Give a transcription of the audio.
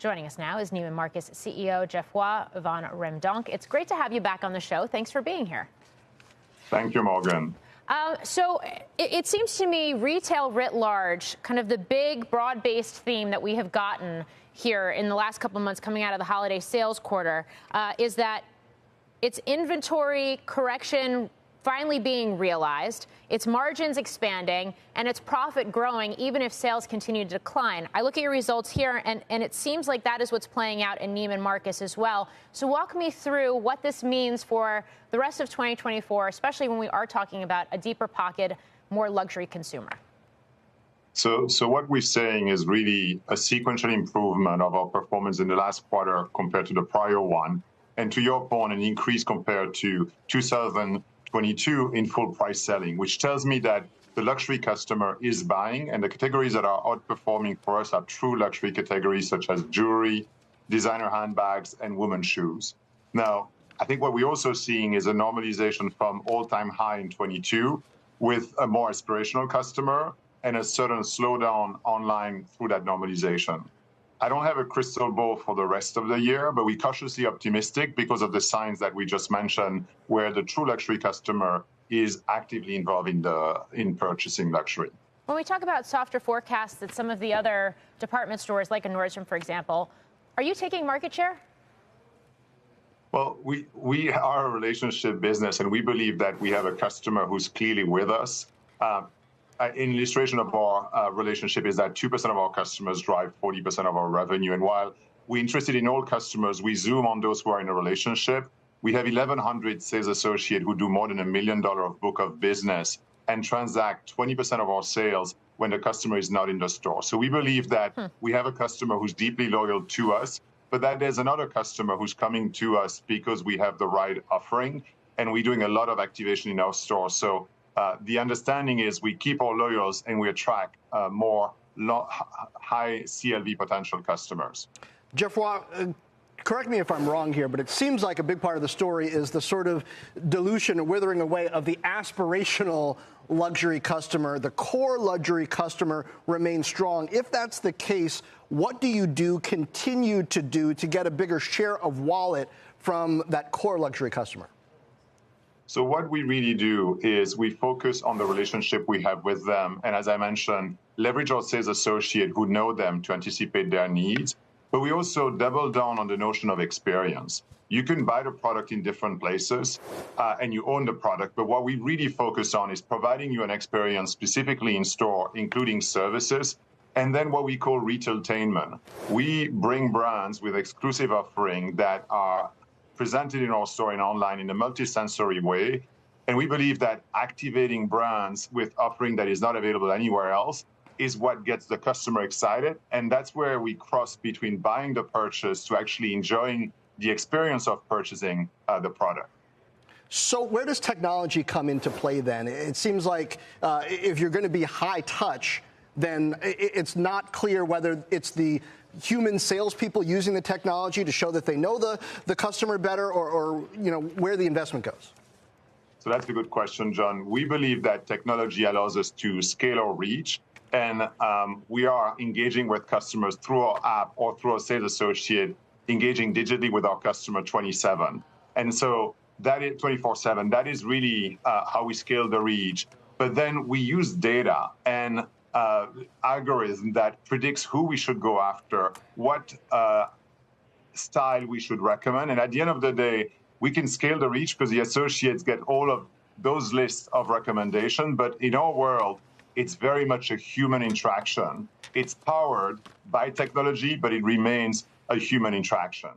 Joining us now is Neiman Marcus CEO Geoffroy van Raemdonck. It's great to have you back on the show. Thanks for being here. Thank you, Morgan. So it seems to me retail writ large, kind of the big broad-based theme that we have gotten here in the last couple of months coming out of the holiday sales quarter is that it's inventory correction finally being realized, its margins expanding, and its profit growing even if sales continue to decline. I look at your results here, and it seems like that is what's playing out in Neiman Marcus as well. So walk me through what this means for the rest of 2024, especially when we are talking about a deeper pocket, more luxury consumer. So what we're saying is really a sequential improvement of our performance in the last quarter compared to the prior one. And to your point, an increase compared to 2022 in full price selling, which tells me that the luxury customer is buying, and the categories that are outperforming for us are true luxury categories such as jewelry, designer handbags, and women's shoes. Now, I think what we're also seeing is a normalization from all-time high in 22 with a more aspirational customer and a certain slowdown online through that normalization. I don't have a crystal ball for the rest of the year, but we're cautiously optimistic because of the signs that we just mentioned, where the true luxury customer is actively involved in purchasing luxury. When we talk about softer forecasts at some of the other department stores, like a Nordstrom, for example, are you taking market share? Well, we are a relationship business, and we believe that we have a customer who's clearly with us. An illustration of our relationship is that 2% of our customers drive 40% of our revenue. And while we're interested in all customers, we zoom on those who are in a relationship. We have 1,100 sales associates who do more than $1 million of book of business and transact 20% of our sales when the customer is not in the store. So we believe that we have a customer who's deeply loyal to us, but that there's another customer who's coming to us because we have the right offering, and we're doing a lot of activation in our store. So the understanding is we keep our loyals and we attract more high CLV potential customers. Geoffroy, correct me if I'm wrong here, but it seems like a big part of the story is the sort of dilution or withering away of the aspirational luxury customer. The core luxury customer remains strong. If that's the case, what do you continue to do to get a bigger share of wallet from that core luxury customer? So what we really do is we focus on the relationship we have with them. And as I mentioned, leverage our sales associate who know them to anticipate their needs. But we also double down on the notion of experience. You can buy the product in different places and you own the product. But what we really focus on is providing you an experience specifically in store, including services, and then what we call retailtainment. We bring brands with exclusive offering that are presented in our store and online in a multisensory way. And we believe that activating brands with offering that is not available anywhere else is what gets the customer excited. And that's where we cross between buying the purchase to actually enjoying the experience of purchasing the product. So where does technology come into play then? It seems like if you're going to be high touch, then it's not clear whether it's the human salespeople using the technology to show that they know the customer better, or where the investment goes. So that's a good question, John. We believe that technology allows us to scale our reach, and we are engaging with customers through our app or through our sales associate, engaging digitally with our customer 24/7. And so that is 24/7. That is really how we scale the reach. But then we use data and algorithm that predicts who we should go after, what style we should recommend. And at the end of the day, we can scale the reach because the associates get all of those lists of recommendations. But in our world, it's very much a human interaction. It's powered by technology, but it remains a human interaction.